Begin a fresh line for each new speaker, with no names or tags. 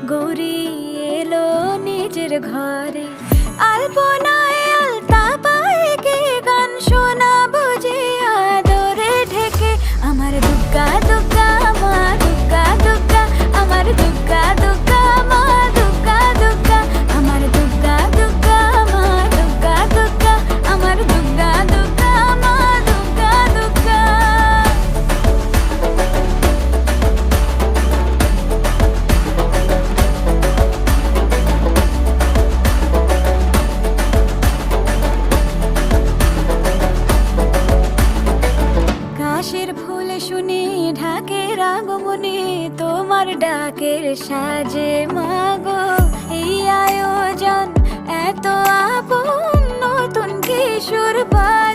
গৌরী এলো নিজের ঘরে, আলপনায় আলতা পায়ে কে গান শোনাবো যে আদরে ঢেকে। আমার দুগ্গা দুগ্গা মা দুগ্গা দুগ্গা, আমার দুগ্গা দুগ্গা মা দুগ্গা দুগ্গা, আমার দুগ্গা দুগ্গা মা দুগ্গা দুগ্গা, আমার দুগ্গা দুগ্গা মা দুগ্গা দুগ্গা। কাশের ফুল শুনে ঢাকের আগমনে, তোমার ডাকের সাজে মাগো এই আয়োজন এত আপন, নতুন কিশোর পায়